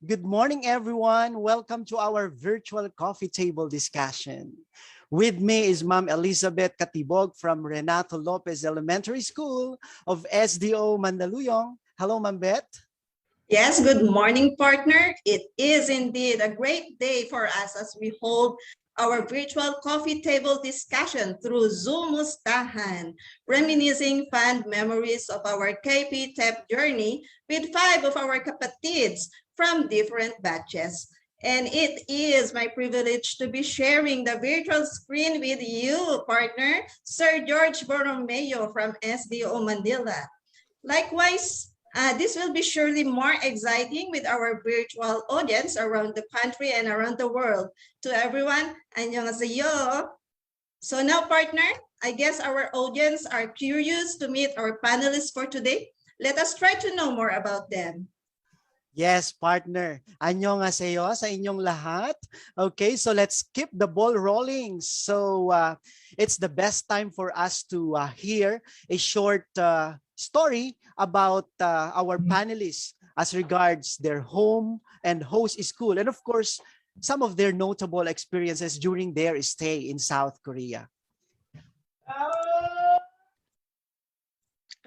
Good morning, everyone. Welcome to our virtual coffee table discussion. With me is Ma'am Elizabeth Katibog from Renato Lopez Elementary School of SDO Mandaluyong. Hello, Ma'am Beth. Yes, good morning, partner. It is indeed a great day for us as we hold our virtual coffee table discussion through Zoom Mustahan, reminiscing fond memories of our KPTEP journey with 5 of our kapatids from different batches. And it is my privilege to be sharing the virtual screen with you, partner, Sir George Borromeo from SDO Manila. Likewise, this will be surely more exciting with our virtual audience around the country and around the world. To everyone, annyeonghaseyo. So now, partner, I guess our audience are curious to meet our panelists for today. Let us try to know more about them. Yes, partner. Annyeonghaseyo sa inyong lahat. Okay, so let's keep the ball rolling. So it's the best time for us to hear a short story about our panelists as regards their home and host school. And of course, some of their notable experiences during their stay in South Korea.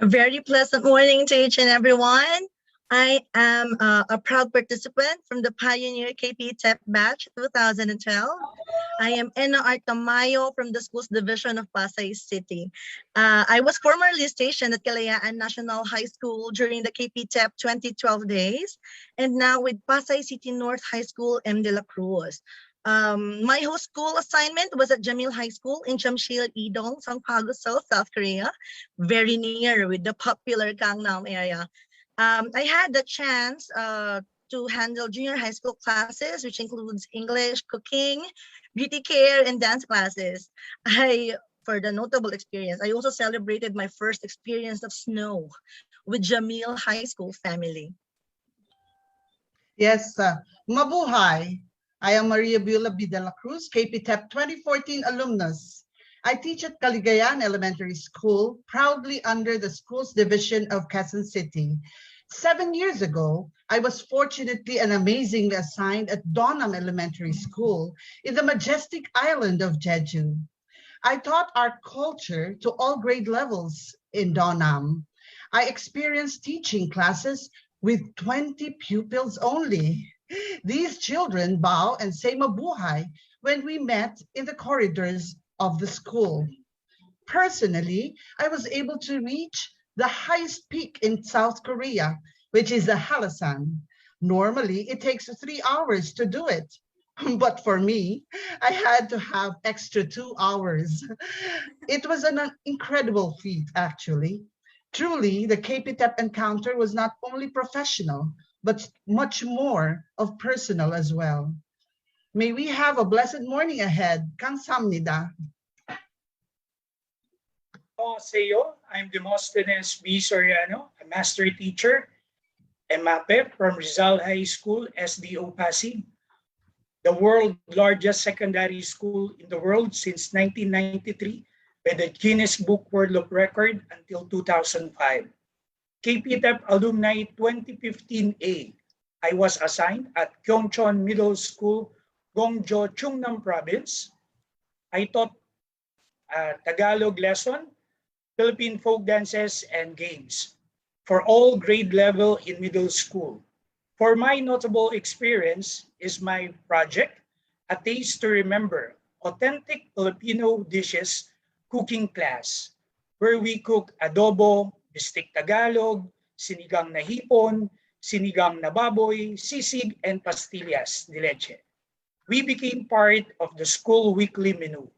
A very pleasant morning to each and everyone. I am a proud participant from the Pioneer KPTEP batch 2012. I am Ena Artamayo from the Schools Division of Pasay City. I was formerly stationed at Kalayaan National High School during the KPTEP 2012 days, and now with Pasay City North High School, M. De La Cruz. My host school assignment was at Jamil High School in Jamshil, Idong, Sangpago, South Korea, very near with the popular Gangnam area. I had the chance to handle junior high school classes, which includes English, cooking, beauty care, and dance classes. For the notable experience, I also celebrated my first experience of snow with Jamil High School family. Yes, mabuhay. I am Maria Bula B. De La Cruz, KPTEP 2014 alumnus. I teach at Caligayan Elementary School, proudly under the Schools Division of Quezon City. 7 years ago, I was fortunately and amazingly assigned at Donam Elementary School in the majestic island of Jeju. I taught art culture to all grade levels in Donam. I experienced teaching classes with 20 pupils only. These children bow and say mabuhay when we met in the corridors of the school. Personally, I was able to reach the highest peak in South Korea, which is the Halasan. Normally, it takes 3 hours to do it. But for me, I had to have extra 2 hours. It was an incredible feat, actually. Truly, the KPTEP encounter was not only professional, but much more of personal as well. May we have a blessed morning ahead. Kamsahamnida. Annyeonghaseyo. I'm Demosthenes B. Soriano, a master teacher, MAPE from Rizal High School, SDO Pasig, the world's largest secondary school in the world since 1993 by the Guinness Book World of Record until 2005. KPTEP Alumni 2015A. I was assigned at Gyeongchon Middle School, Gongjo, Chungnam Province. I taught Tagalog lesson, Philippine folk dances, and games for all grade level in middle school. For my notable experience is my project, A Taste to Remember, Authentic Filipino Dishes Cooking Class, where we cook adobo, bistik Tagalog, sinigang na hipon, sinigang na baboy, sisig, and pastillas de leche. We became part of the school weekly menu.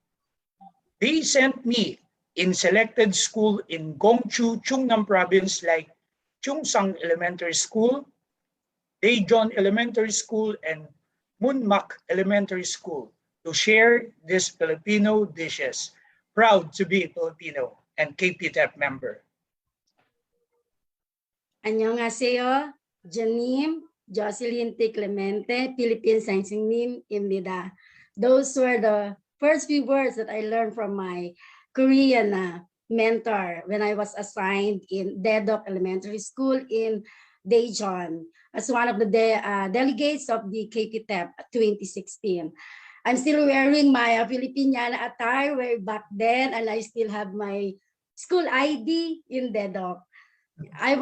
They sent me in selected school in Gongchu, Chungnam Province like Chungsang Elementary School, Daejeon Elementary School, and Munmak Elementary School to share these Filipino dishes. Proud to be Filipino and KPTEP member. Annyeonghaseyo, Janim, Jocelyn T. Clemente, Philippine Science Nim, Imnida. Those were the first few words that I learned from my Korean mentor when I was assigned in Daejeon Elementary School in Dejon as one of the delegates of the KPTEP 2016. I'm still wearing my Filipiniana attire way back then, and I still have my school ID in Dedok. I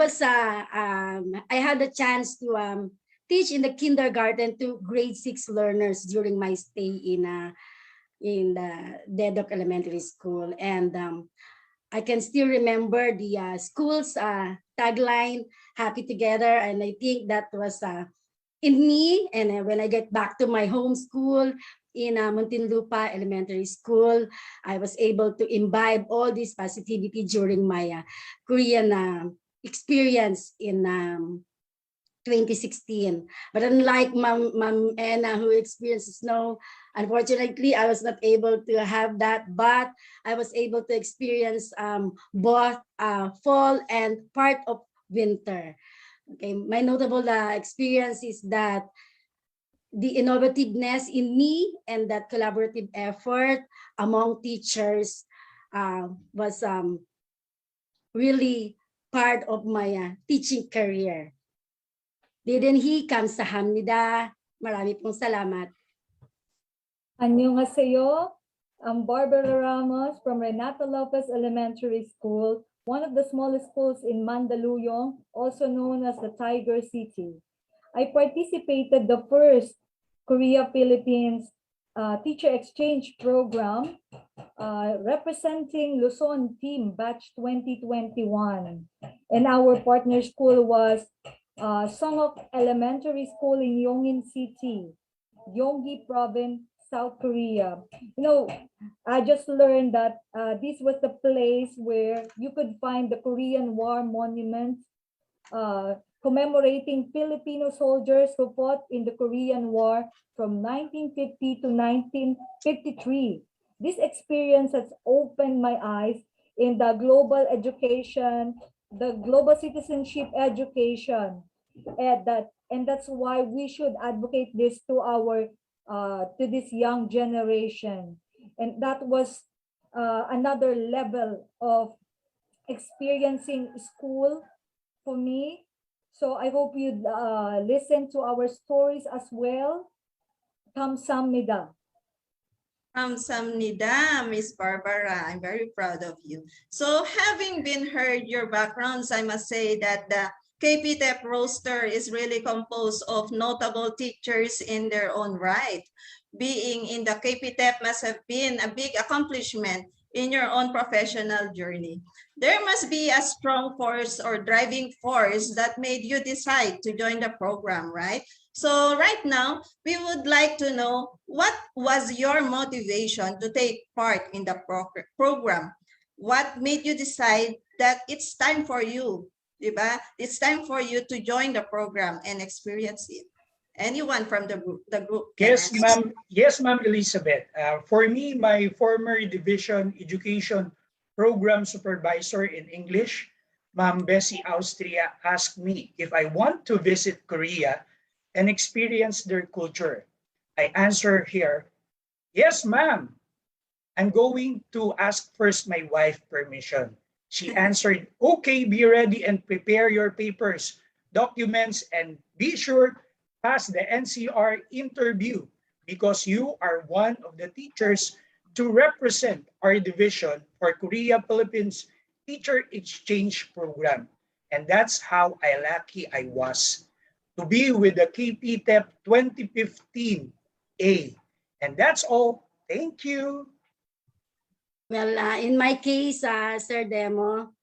had a chance to teach in the kindergarten to grade 6 learners during my stay in the Dedok Elementary School, and I can still remember the school's tagline, "Happy Together," and I think that was in me. And when I get back to my home school in Muntinlupa Elementary School, I was able to imbibe all this positivity during my Korean experience in 2016. But unlike Ma'am Anna, who experienced snow, unfortunately, I was not able to have that, but I was able to experience both fall and part of winter. Okay, my notable experience is that the innovativeness in me and that collaborative effort among teachers was really part of my teaching career. Didenhi kamsahamnida. Marami pong salamat. Annyeonghaseyo. I'm Barbara Ramos from Renato Lopez Elementary School, one of the smallest schools in Mandaluyong, also known as the Tiger City. I participated the first Korea-Philippines teacher exchange program representing Luzon team batch 2021. And our partner school was Songok Elementary School in Yongin City, Gyeonggi Province, South Korea. You know, I just learned that this was the place where you could find the Korean War monuments commemorating Filipino soldiers who fought in the Korean War from 1950 to 1953. This experience has opened my eyes in the global education, the global citizenship education, and that's why we should advocate this to our to this young generation. And that was another level of experiencing school for me. So I hope you listen to our stories as well. Kamsahamnida. Kamsahamnida, Miss Barbara. I'm very proud of you. So having been heard your backgrounds, I must say that the KPTEP roster is really composed of notable teachers in their own right. Being in the KPTEP must have been a big accomplishment in your own professional journey. There must be a strong force or driving force that made you decide to join the program, right? So right now, we would like to know what was your motivation to take part in the program? What made you decide that it's time for you? Diba? It's time for you to join the program and experience it. Anyone from the group can Yes, answer. ma'am. Yes, ma'am Elizabeth. For me, my former division education program supervisor in English, Ma'am Bessie Austria, asked me if I want to visit Korea and experience their culture. I answer here, yes, ma'am. I'm going to ask first my wife permission. She answered, okay, be ready and prepare your papers, documents, and be sure pass the NCR interview because you are one of the teachers to represent our division for Korea Philippines Teacher Exchange Program. And that's how lucky I was to be with the KPTEP 2015A. And that's all. Thank you. Well, in my case, Sir Demo,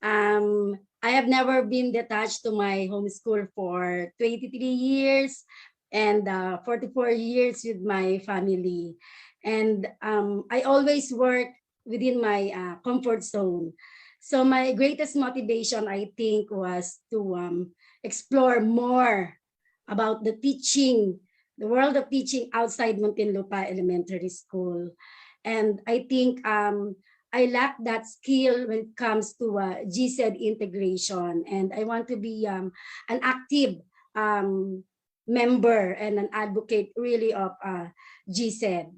I have never been detached to my home school for 23 years and 44 years with my family. And I always work within my comfort zone. So my greatest motivation, I think, was to explore more about the teaching, the world of teaching outside Muntinlupa Elementary School. And I think I lack that skill when it comes to GSED integration. And I want to be an active member and an advocate really of GSED.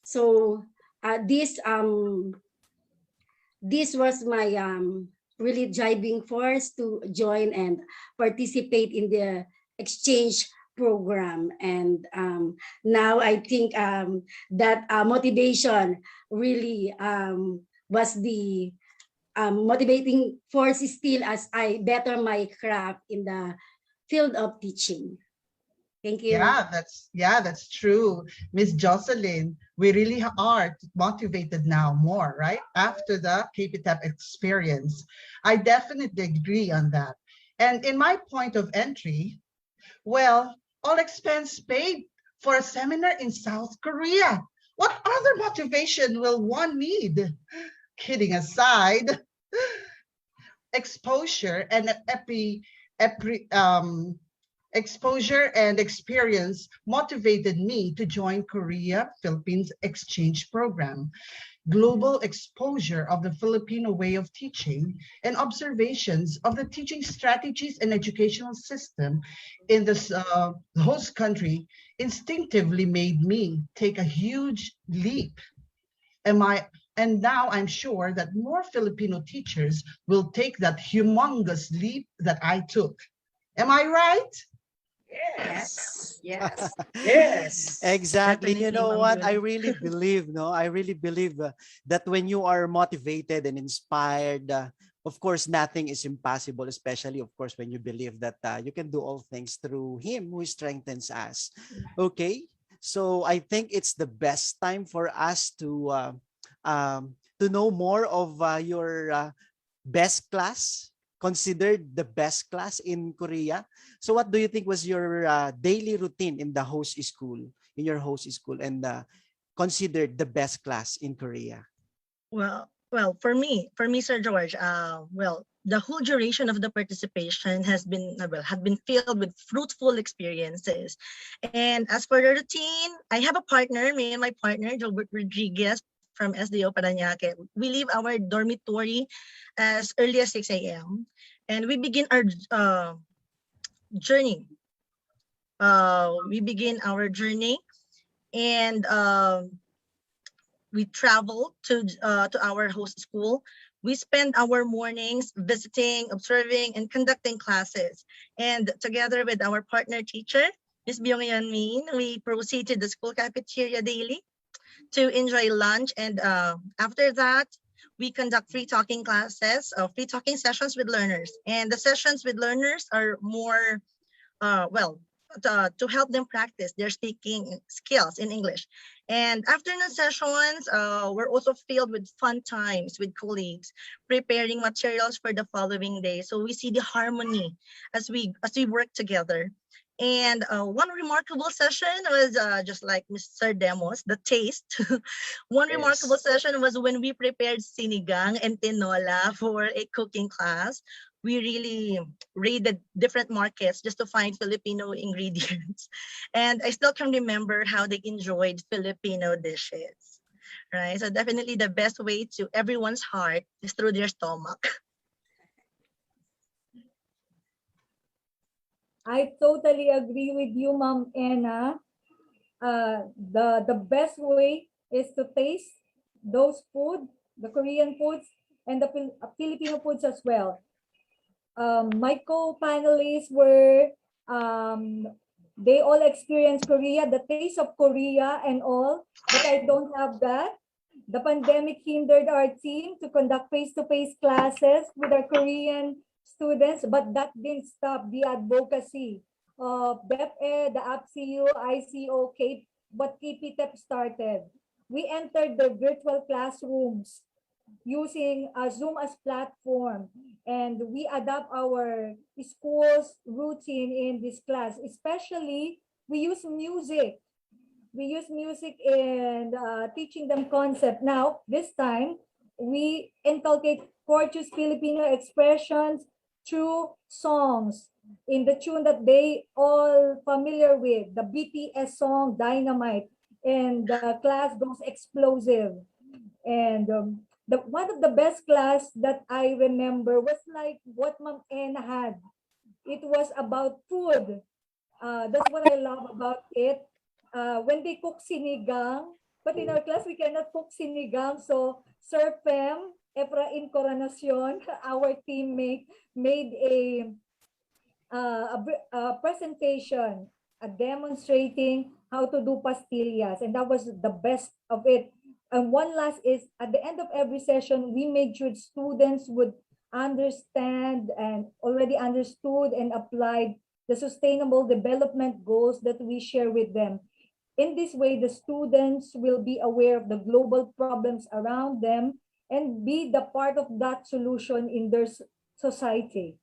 So this was my really driving force to join and participate in the exchange program. And now I think that motivation really was the motivating force still as I better my craft in the field of teaching. Thank you. That's true. Miss Jocelyn, we really are motivated now more, right? After the KPTEP experience. I definitely agree on that. And in my point of entry, well, all expense paid for a seminar in South Korea. What other motivation will one need? Kidding aside, exposure and exposure and experience motivated me to join Korea-Philippines exchange program. Global exposure of the Filipino way of teaching and observations of the teaching strategies and educational system in the host country instinctively made me take a huge leap. And now I'm sure that more Filipino teachers will take that humongous leap that I took. Am I right? Yes. Yes. Yes. Exactly. You Definitely, know Ma'am what? I Beulah. really believe, no? I really believe that when you are motivated and inspired, of course, nothing is impossible, especially, of course, when you believe that you can do all things through Him who strengthens us. Okay. So I think it's the best time for us to know more of your best class, considered the best class in Korea. So what do you think was your daily routine in the host school, in your host school, and considered the best class in Korea? Well, for me, Sir George, well, the whole duration of the participation has been had been filled with fruitful experiences. And as for the routine, I have a partner, me and my partner, Gilbert Rodriguez from SDO Parañaque. We leave our dormitory as early as 6 a.m. and we begin our journey. We begin our journey and we travel to our host school. We spend our mornings visiting, observing, and conducting classes. And together with our partner teacher, Ms. Byung Yeon Min, we proceed to the school cafeteria daily to enjoy lunch. And after that, we conduct free talking classes, free talking sessions with learners. And the sessions with learners are more well, to help them practice their speaking skills in English. And afternoon sessions were also filled with fun times with colleagues, preparing materials for the following day. So we see the harmony as we work together. And one remarkable session was just like Mr. Demos, the taste. One remarkable Yes. session was when we prepared sinigang and tinola for a cooking class. We really raided different markets just to find Filipino ingredients. And I still can remember how they enjoyed Filipino dishes, right? So definitely the best way to everyone's heart is through their stomach. I totally agree with you, Ma'am Anna. The best way is to taste those food, the Korean foods, and the Filipino foods as well. My co-panelists were, they all experienced Korea, the taste of Korea and all, but I don't have that. The pandemic hindered our team to conduct face-to-face classes with our Korean students, but that didn't stop the advocacy of DepEd, the APCU, ICO, but KPTEP started. We entered the virtual classrooms using Zoom as platform, and we adapt our school's routine in this class. Especially, we use music. We use music in teaching them concept. Now, this time, we inculcate courteous Filipino expressions through songs in the tune that they all familiar with, the BTS song Dynamite, and the class goes explosive. And one of the best class that I remember was like what Ma'am Anna had. It was about food. That's what I love about it. When they cook sinigang, but in our class we cannot cook sinigang, so Sir Fem Efrain Coronacion, our teammate, made a presentation demonstrating how to do pastillas, and that was the best of it. And one last is, at the end of every session, we made sure students would understand and already understood and applied the sustainable development goals that we share with them. In this way, the students will be aware of the global problems around them and be the part of that solution in their society.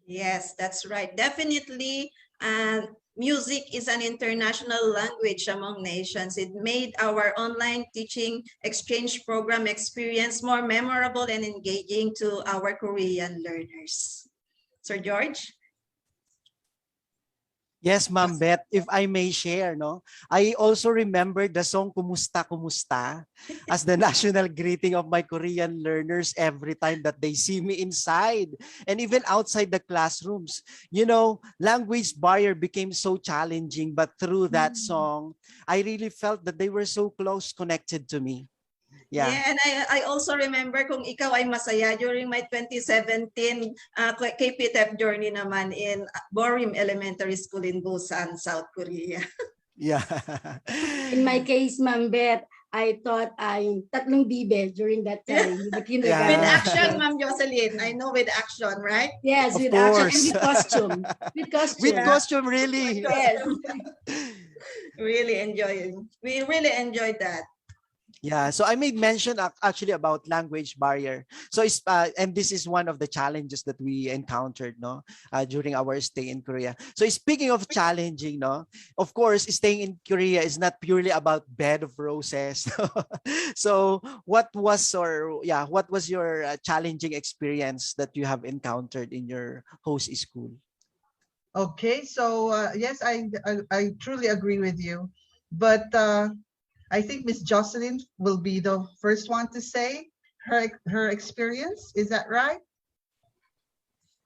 Yes, that's right. Definitely. And music is an international language among nations. It made our online teaching exchange program experience more memorable and engaging to our Korean learners. Sir George? Yes, Ma'am Beth, if I may share, no, I also remember the song Kumusta Kumusta as the national greeting of my Korean learners every time that they see me inside and even outside the classrooms. You know, language barrier became so challenging, but through that song, I really felt that they were so close connected to me. Yeah. And I also remember kung ikaw ay masaya during my 2017 KPTEP journey naman in Borim Elementary School in Busan, South Korea. Yeah. In my case, Ma'am Beth, I thought I'm tatlong bibe during that time. The kindergarten. With action, Ma'am Jocelyn. I know with action, right? Yes, Of with action course. and with costume. With costume. With costume, really. Yes. Really enjoying. We really enjoyed that. Yeah, so I made mention actually about language barrier. So it's and this is one of the challenges that we encountered, no, during our stay in Korea. So speaking of challenging, no, of course, staying in Korea is not purely about bed of roses. So what was what was your challenging experience that you have encountered in your host school? Okay, so yes, I truly agree with you, but I think Miss Jocelyn will be the first one to say her experience. Is that right?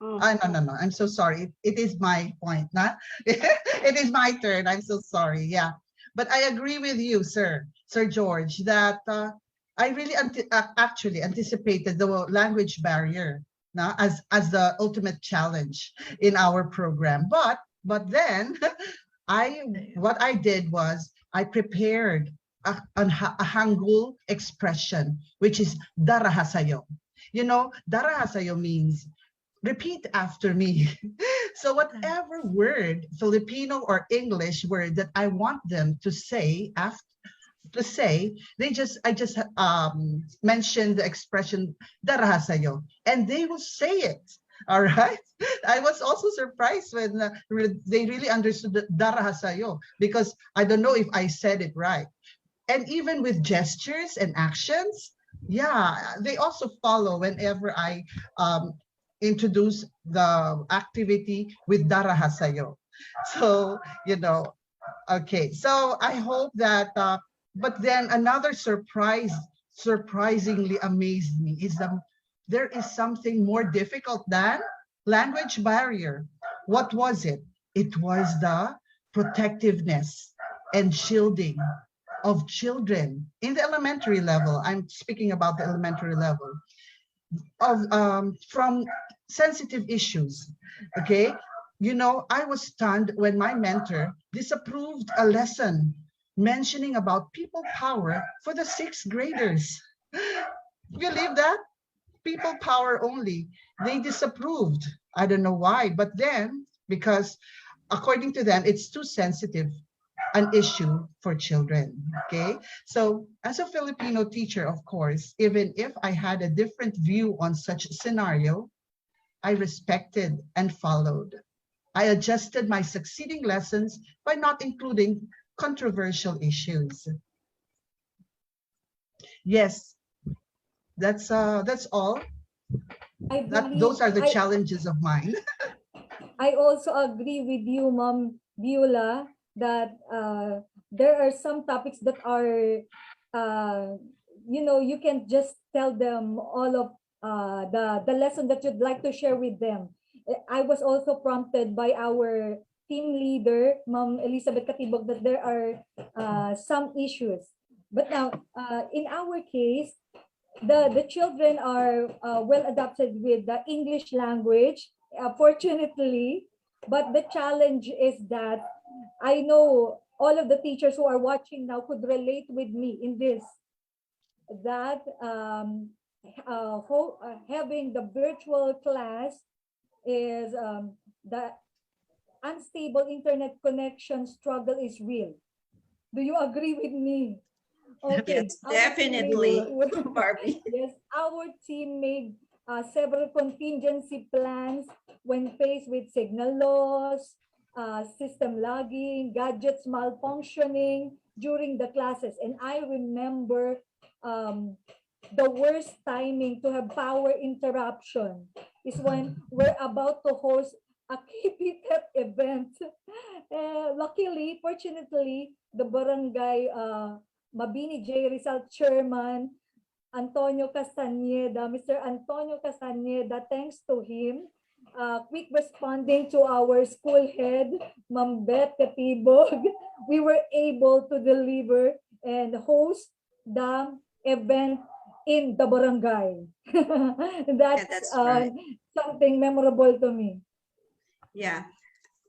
Oh. No. I'm so sorry. It is my point, not. It is my turn. I'm so sorry. Yeah, but I agree with you, Sir George, that I really actually anticipated the language barrier as the ultimate challenge in our program. But then what I did was I prepared a Hangul expression, which is darahasayo. You know, darahasayo means repeat after me. So whatever word, Filipino or English word that I want them to say I just mentioned the expression darahasayo, and they will say it. All right. I was also surprised when they really understood the darahasayo, because I don't know if I said it right. And even with gestures and actions, yeah, they also follow whenever I introduce the activity with darahasayo. So, okay. So I hope that, but then another surprisingly amazed me is there is something more difficult than language barrier. What was it? It was the protectiveness and shielding of children in the elementary level. I'm speaking about the elementary level of from sensitive issues. Okay, I was stunned when my mentor disapproved a lesson mentioning about people power for the sixth graders. Believe that? People power only. They disapproved. I don't know why, but then because according to them, it's too sensitive an issue for children. Okay, so as a Filipino teacher, of course, even if I had a different view on such scenario, I respected and followed. I adjusted my succeeding lessons by not including controversial issues. Yes, that's all. Those are the challenges of mine. I also agree with you, Mom Beulah, that there are some topics that are, you can just tell them all of the lesson that you'd like to share with them. I was also prompted by our team leader, Mom Elizabeth Katibog, that there are some issues. But now, in our case, the children are well adapted with the English language, fortunately. But the challenge is that I know all of the teachers who are watching now could relate with me in this, that having the virtual class is the unstable internet connection struggle is real. Do you agree with me? Okay, Yes, our team made, definitely, Barbie. yes, our team made several contingency plans when faced with signal loss, system lagging, gadgets malfunctioning during the classes. And I remember um, the worst timing to have power interruption is when we're about to host a KPTEP event. Luckily, fortunately, the barangay Mabini J. Rizal chairman, Antonio Castañeda, Mr. Antonio Castañeda, thanks to him, quick responding to our school head, Ma'am Beth Katibog, we were able to deliver and host the event in the barangay. Yeah, That's that's right. something memorable to me. Yeah.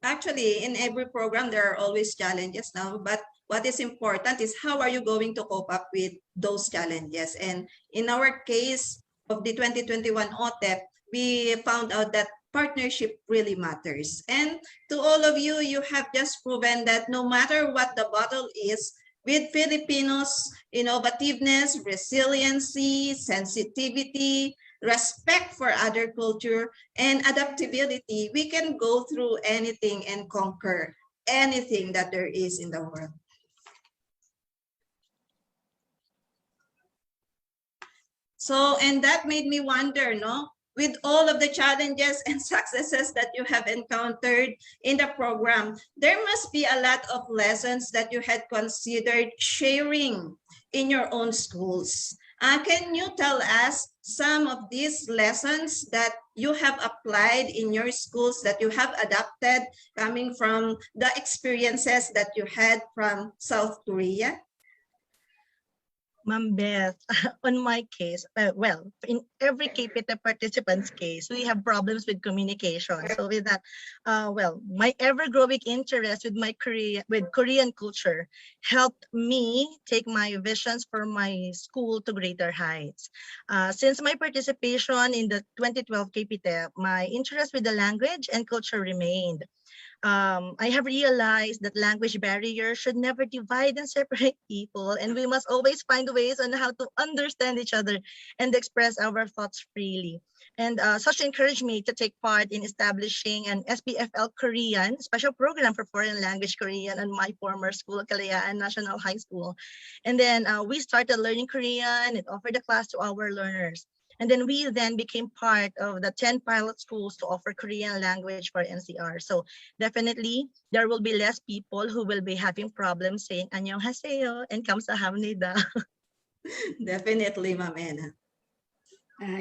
Actually, in every program, there are always challenges now, but what is important is how are you going to cope up with those challenges? And in our case of the 2021 OTEP, we found out that partnership really matters. And to all of you, you have just proven that no matter what the battle is, with Filipinos' innovativeness, resiliency, sensitivity, respect for other culture, and adaptability, we can go through anything and conquer anything that there is in the world. So, and that made me wonder, no? With all of the challenges and successes that you have encountered in the program, there must be a lot of lessons that you had considered sharing in your own schools. Can you tell us some of these lessons that you have applied in your schools, that you have adapted coming from the experiences that you had from South Korea? Ma'am Beth, on my case, well, in every KPTEP participant's case, we have problems with communication. So with that, well, my ever-growing interest with Korean culture helped me take my visions for my school to greater heights. Since my participation in the 2012 KPTEP, my interest with the language and culture remained. I have realized that language barriers should never divide and separate people, and we must always find ways on how to understand each other and express our thoughts freely. And such encouraged me to take part in establishing an SPFL Korean special program for foreign language Korean at my former school, Kalayaan National High School. And then we started learning Korean and offered the class to our learners. And then we then became part of the 10 pilot schools to offer Korean language for NCR. So definitely there will be less people who will be having problems saying 안녕하세요 and 감사합니다. Definitely, Ma'am Ena.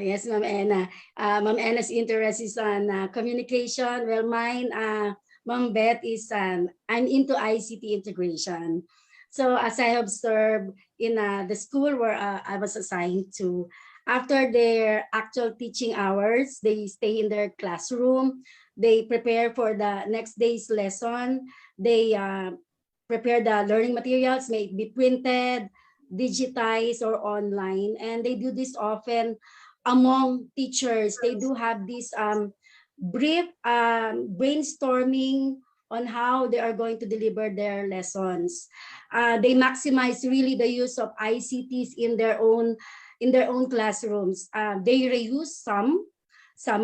Yes, Ma'am Ena. Ma'am Ena's interest is on communication. Well, mine, Ma'am Beth, is I'm into ICT integration. So as I observed in the school where I was assigned to, after their actual teaching hours, they stay in their classroom. They prepare for the next day's lesson. They prepare the learning materials, may it be printed, digitized, or online. And they do this often among teachers. They do have this brief brainstorming on how they are going to deliver their lessons. They maximize really the use of ICTs in their own classrooms. They reuse some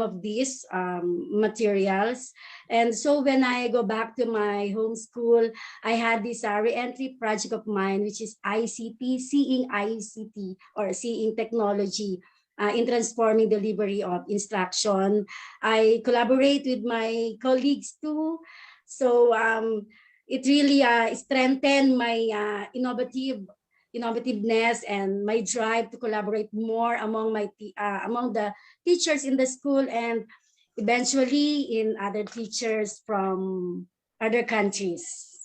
of these materials. And so when I go back to my home school, I had this re-entry project of mine, which is seeing ICT or seeing technology in transforming delivery of instruction. I collaborate with my colleagues too. So it really strengthened my innovativeness and my drive to collaborate more among among the teachers in the school and eventually in other teachers from other countries.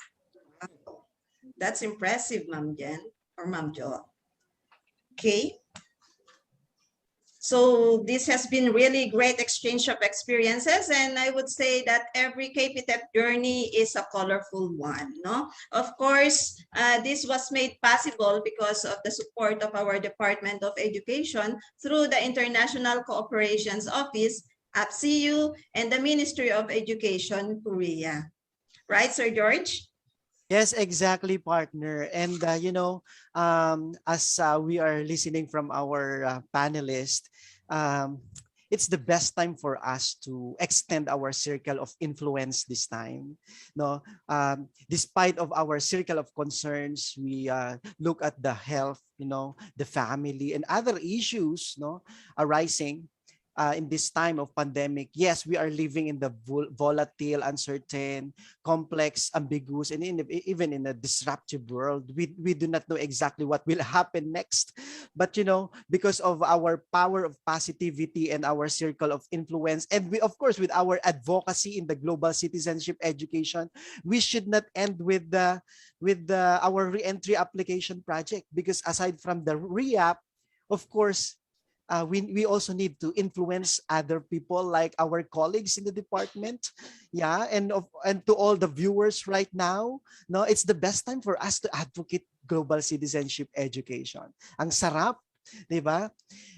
That's impressive, Ma'am Jen or Ma'am Jo. Okay. So this has been really great exchange of experiences, and I would say that every KPTEP journey is a colorful one. No, of course, this was made possible because of the support of our Department of Education through the International Cooperations Office, APCU, and the Ministry of Education, Korea. Right, Sir George? Yes, exactly, partner. And as we are listening from our panelists, it's the best time for us to extend our circle of influence this time. No, despite of our circle of concerns, we look at the health, the family, and other issues, arising in this time of pandemic. Yes, we are living in the volatile, uncertain, complex, ambiguous, and even in a disruptive world. We do not know exactly what will happen next. But because of our power of positivity and our circle of influence, and we, of course, with our advocacy in the global citizenship education, we should not end with our reentry application project, because aside from the re-app, of course, we also need to influence other people like our colleagues in the department. Yeah, and to all the viewers right now, no, it's the best time for us to advocate global citizenship education. Ang sarap, 'di ba?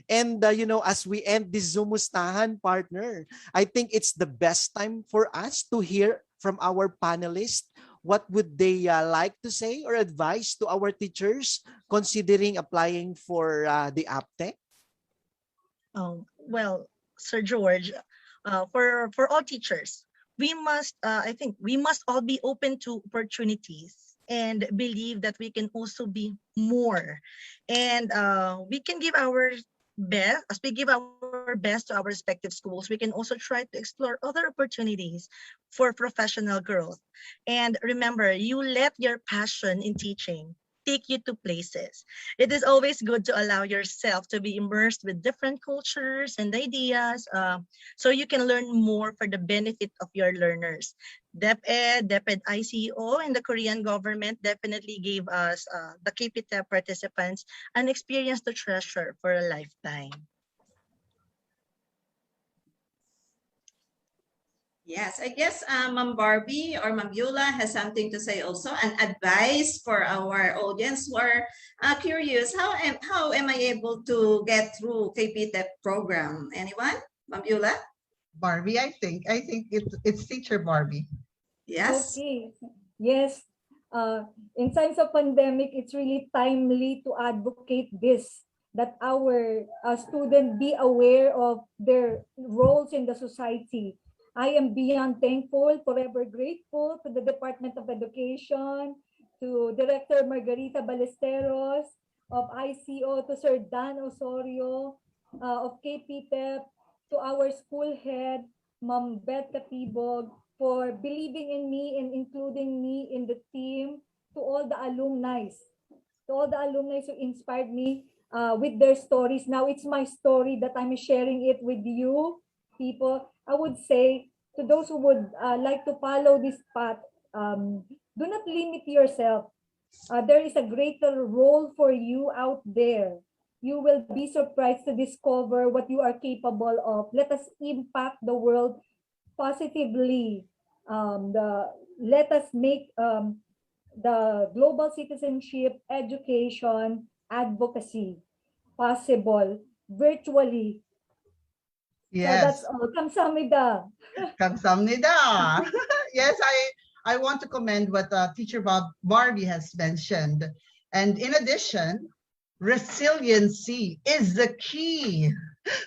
And as we end this Zumustahan, partner, I think it's the best time for us to hear from our panelists. What would they like to say or advise to our teachers considering applying for the APTEC? Well, Sir George, for all teachers, we must, I think, we must all be open to opportunities and believe that we can also be more, and we can give our best. As we give our best to our respective schools, we can also try to explore other opportunities for professional growth. And remember, you let your passion in teaching take you to places. It is always good to allow yourself to be immersed with different cultures and ideas, so you can learn more for the benefit of your learners. DepEd ICO, and the Korean government definitely gave us, the KPTEP participants, an experience to treasure for a lifetime. Yes, I guess Ma'am Barbie or Ma'am Beulah has something to say also, an advice for our audience who are curious, how am I able to get through KPTEP program? Anyone? Ma'am Beulah? Barbie, I think it's teacher Barbie. Yes. Okay. Yes. In times of pandemic, it's really timely to advocate this, that our students be aware of their roles in the society. I am beyond thankful, forever grateful to the Department of Education, to Director Margarita Ballesteros of ICO, to Sir Dan Osorio of KPTEP, to our school head, Ma'am Beth Katibog, for believing in me and including me in the team, to all the alumni, who inspired me with their stories. Now it's my story that I'm sharing it with you, people. I would say to those who would like to follow this path, do not limit yourself. There is a greater role for you out there. You will be surprised to discover what you are capable of. Let us impact the world positively. Let us make the global citizenship education advocacy possible virtually. So that's Yes, all. Kamsahamnida. kamsamnida. Yes, I want to commend what teacher Barbie has mentioned. And in addition, resiliency is the key.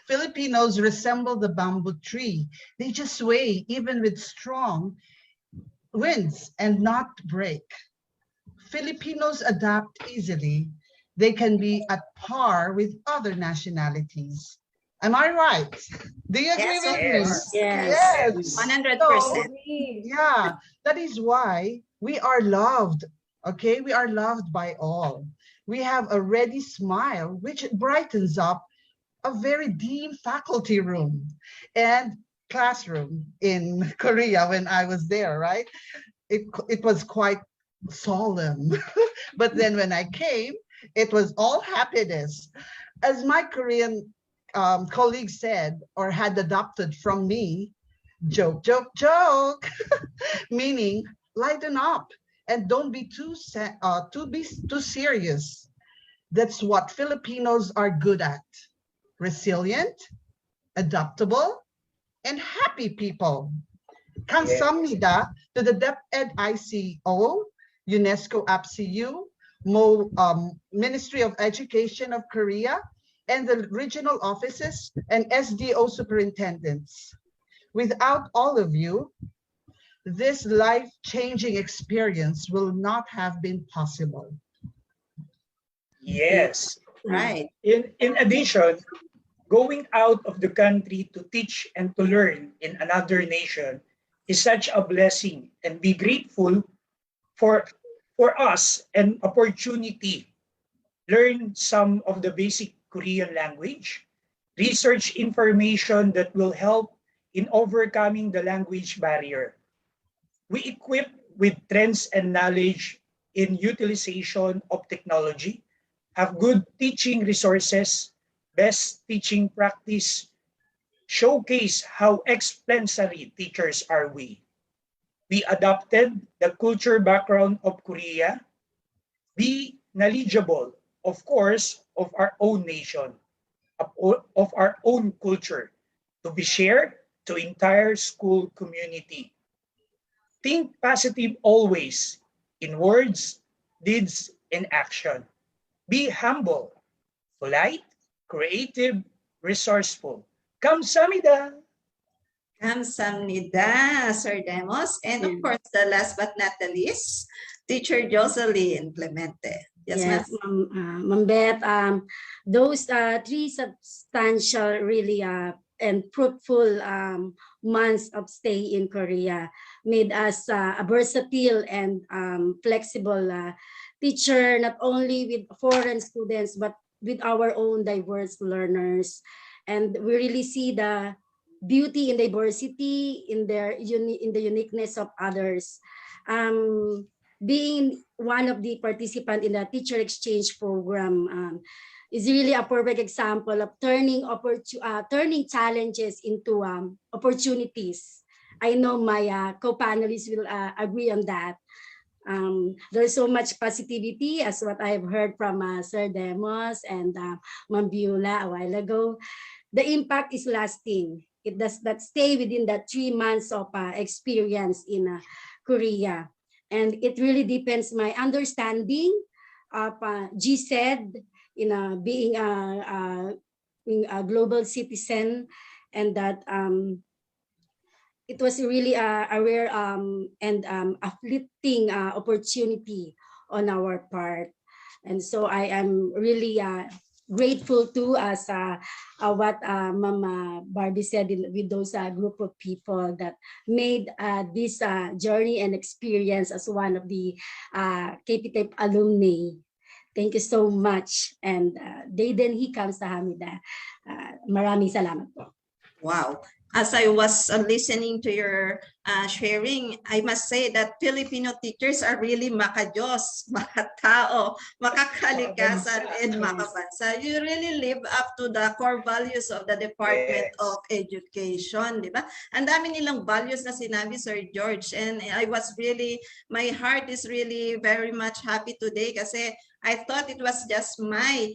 Filipinos resemble the bamboo tree. They just sway even with strong winds and not break. Filipinos adapt easily. They can be at par with other nationalities. Am I right? Do you agree Yes, of with me? course. Yes. Yes. 100%. Yeah, that is why we are loved. Okay, we are loved by all. We have a ready smile, which brightens up a very dim faculty room and classroom in Korea when I was there, right? It was quite solemn. But then when I came, it was all happiness. As my Korean colleague said or had adopted from me, joke, joke, joke, meaning lighten up and don't be too serious. That's what Filipinos are good at. Resilient, adaptable, and happy people. Kamsahamnida to the DepEd ICO, UNESCO APCU, Ministry of Education of Korea, and the regional offices and SDO superintendents. Without all of you, this life-changing experience will not have been possible. Yes. Right. In addition, going out of the country to teach and to learn in another nation is such a blessing, and be grateful for us an opportunity. Learn some of the basic Korean language, research information that will help in overcoming the language barrier. We equip with trends and knowledge in utilization of technology, have good teaching resources, best teaching practice, showcase how exemplary teachers are we. We adopted the culture background of Korea, be knowledgeable, of course, of our own nation, of our own culture, to be shared to entire school community. Think positive always in words, deeds, and action. Be humble, polite, creative, resourceful. Kamsamida. Kamsahamnida, Sir Demos. And of course, the last but not the least, Teacher Jocelyn Clemente. Yes, Ma'am Beth, those three substantial, really and fruitful months of stay in Korea made us a versatile and flexible teacher, not only with foreign students, but with our own diverse learners. And we really see the beauty in diversity, in in the uniqueness of others. Being one of the participants in the teacher exchange program is really a perfect example of turning challenges into opportunities. I know my co-panelists will agree on that. There's so much positivity, as what I've heard from Sir Demos and Ma'am Beulah a while ago. The impact is lasting. It does not stay within the 3 months of experience in Korea. And it really depends my understanding of GSED in being a global citizen, and that it was really a rare and uplifting opportunity on our part. And so I am really grateful to as what Mama Barbie said with those group of people that made this journey and experience as one of the KPTEP alumni. Thank you so much. And Dayden Hikam Sahamida. Maraming salamat po. Wow. As I was listening to your sharing, I must say that Filipino teachers are really makajos, makatao, makakalikasan, and makabansa. You really live up to the core values of the Department of Education, di ba? Ang dami nilang values na sinabi, Sir George, and I was really, my heart is really very much happy today kasi I thought it was just my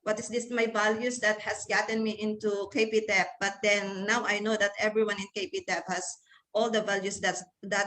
what is this, my values that has gotten me into KPTEP. But then now I know that everyone in KPTEP has all the values that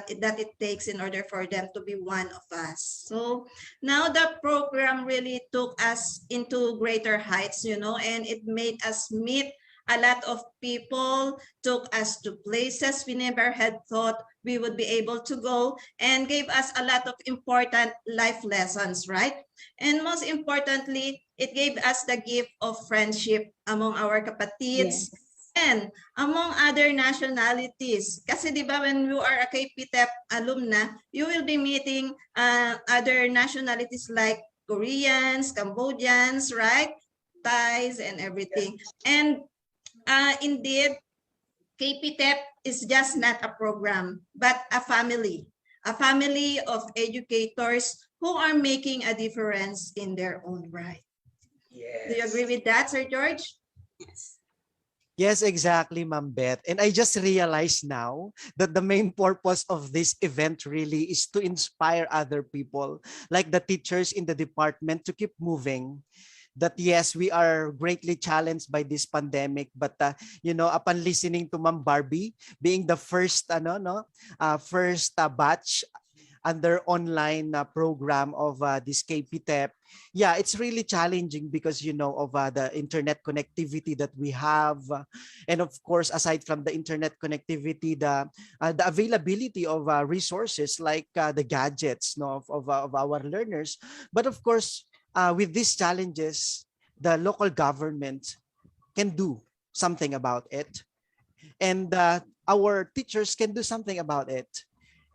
it takes in order for them to be one of us. So now the program really took us into greater heights, you know, and it made us meet a lot of people, took us to places we never had thought we would be able to go, and gave us a lot of important life lessons, right? And most importantly, it gave us the gift of friendship among our kapatids, and among other nationalities. Kasi di ba, when you are a KPTEP alumna, you will be meeting other nationalities like Koreans, Cambodians, right? Thais and everything. And indeed, KPTEP is just not a program, but a family of educators who are making a difference in their own right. Do you agree with that, Sir George? Yes. Yes, exactly, Ma'am Beth. And I just realized now that the main purpose of this event really is to inspire other people, like the teachers in the department, to keep moving. That yes, we are greatly challenged by this pandemic, but upon listening to Ma'am Barbie being the first first batch under online program of this KPTEP. Yeah, it's really challenging because of the internet connectivity that we have, and of course, aside from the internet connectivity, the availability of resources like the gadgets, no, of our learners. But of course, with these challenges, the local government can do something about it, and our teachers can do something about it.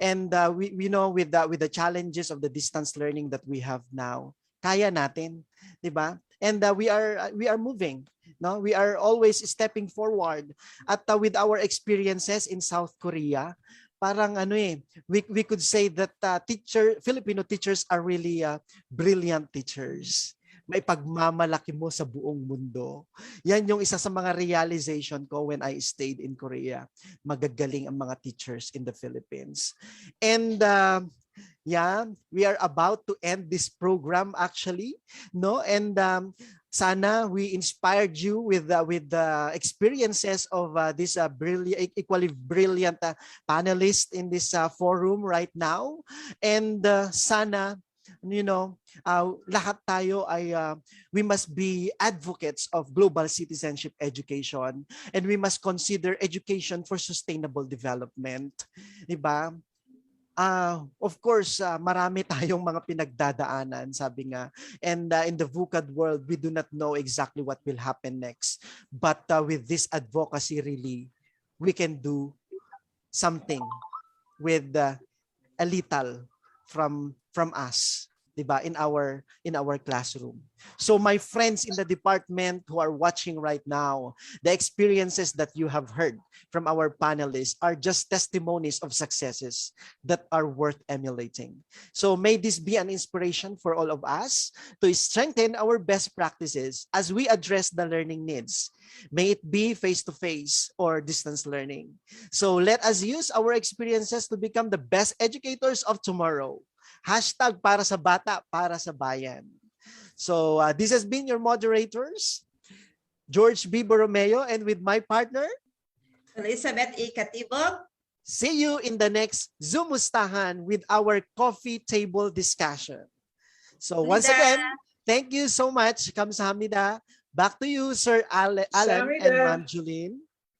And we know with the challenges of the distance learning that we have now, kaya natin, 'di ba? And we are moving, no? We are always stepping forward. At with our experiences in South Korea, parang we could say that Filipino teachers are really brilliant teachers. May pagmamalaki mo sa buong mundo. Yan yung isa sa mga realization ko when I stayed in Korea. Magagaling ang mga teachers in the Philippines. And yeah, we are about to end this program actually, no? And sana we inspired you with the experiences of this equally brilliant panelists in this forum right now. And sana lahat tayo ay we must be advocates of global citizenship education, and we must consider education for sustainable development, di ba? Of course, marami tayong mga pinagdadaanan, sabi nga. And in the VUCAD world, we do not know exactly what will happen next. But with this advocacy, really, we can do something with a little from us, 'di ba, in our classroom. So my friends in the department who are watching right now, the experiences that you have heard from our panelists are just testimonies of successes that are worth emulating. So may this be an inspiration for all of us to strengthen our best practices as we address the learning needs. May it be face-to-face or distance learning. So let us use our experiences to become the best educators of tomorrow. Hashtag para sa bata, para sa bayan. So this has been your moderators, George B. Borromeo, and with my partner, Elizabeth E. Katibog. See you in the next Zumustahan with our coffee table discussion. So once again, thank you so much. Kamsahamnida. Back to you, Sir Alan and Ma'am Julene.